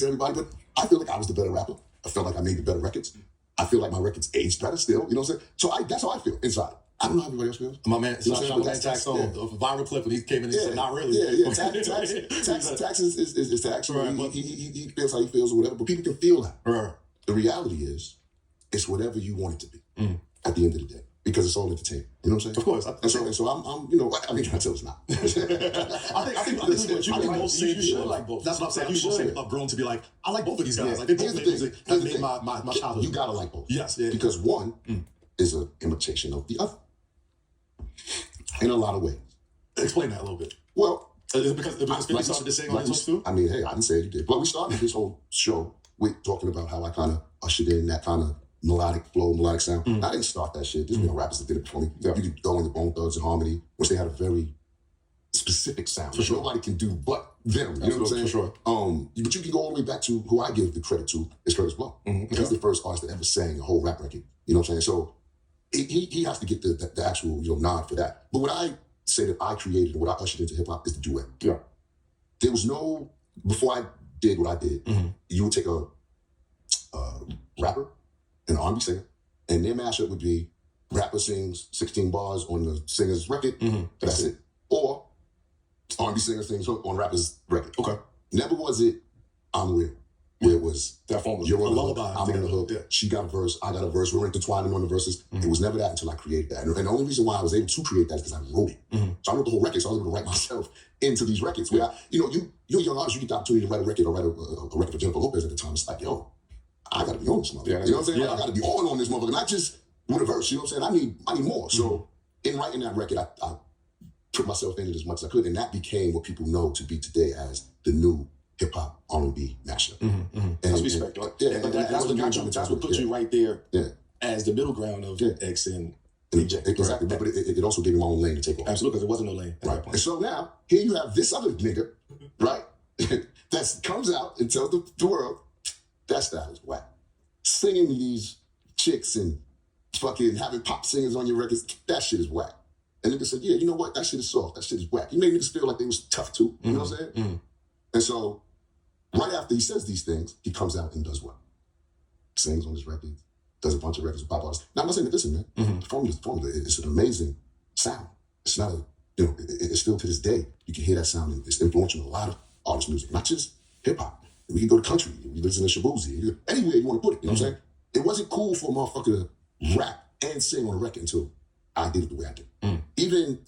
to everybody, but I feel like I was the better rapper. I felt like I made the better records. I feel like my records aged better still. You know what I'm saying? So that's how I feel inside. I don't know how everybody else feels. My man, you know Sean Tax on a viral clip, and he came in and said, "Not really." Yeah. Tax is tax. Right. He feels how he feels or whatever, but people can feel that. Right. The reality is, it's whatever you want it to be at the end of the day, because it's all entertainment. You know what I'm saying? Of course. And so I'm, you know, I mean, I tell it's not. I think most you should like both. That's what I'm saying. You should say I've grown to be like, I like both of these guys. Like they both make music that made my childhood. You gotta like both. Yes, because one is an imitation of the other in a lot of ways. Explain that a little bit. Well, because 50 started to sing on this too. I mean, hey, I didn't say you did, but we started this whole show with talking about how I kind of ushered in that kind of melodic flow, melodic sound. I didn't start that shit. There's been rappers that did it before me. You could go in the Bone Thugs and Harmony, which they had a very specific sound. For sure. Nobody can do but them. You know what I'm saying? For sure. But you can go all the way back to who I give the credit to is Curtis Blow. He's the first artist that ever sang a whole rap record. You know what I'm saying? So he has to get the actual nod for that. But what I say that I created, what I ushered into hip hop is the duet. Yeah. There was no, before I did what I did, you would take a rapper, an R&B singer, and their mashup would be rapper sings 16 bars on the singer's record. That's it. Or R&B singer sings on rapper's record. Okay. Never was it I'm real, where it was that form was you're on the hook, lullaby. I'm on the hook. Yeah. She got a verse, I got a verse. We're intertwining on the verses. It was never that until I created that. And the only reason why I was able to create that is because I wrote it. So I wrote the whole record, so I was able to write myself into these records. Where you're a young artist, you get the opportunity to write a record or write a record for Jennifer Lopez at the time. It's like, yo, I gotta be on this motherfucker. You know what I'm saying? I gotta be on this motherfucker, not just with a verse. You know what I'm saying? I need more. So in writing that record, I put myself in it as much as I could, and that became what people know to be today as the new hip hop R&B mashup. That's respect. That's what put you right there as the middle ground of X and DJ. Exactly, but it also gave me my own lane to take off. Absolutely, because there wasn't no lane at that point. And so now here you have this other nigga, right? that comes out and tells the world that style is whack. Singing these chicks and fucking having pop singers on your records, that shit is whack. And niggas said, yeah, you know what? That shit is soft. That shit is whack. He made niggas feel like they was tough too. You know what I'm saying? And so right after he says these things, he comes out and does what? Sings on his records, does a bunch of records with pop artists. Now I'm not saying that listen, man, the formula. It's an amazing sound. It's not it's still to this day, you can hear that sound and it's influential in a lot of artist music, not just hip hop. We can go to country, we listen to Shabuzi, anywhere you want to put it, you know what I'm saying? It wasn't cool for a motherfucker to rap and sing on a record until I did it the way I did. Even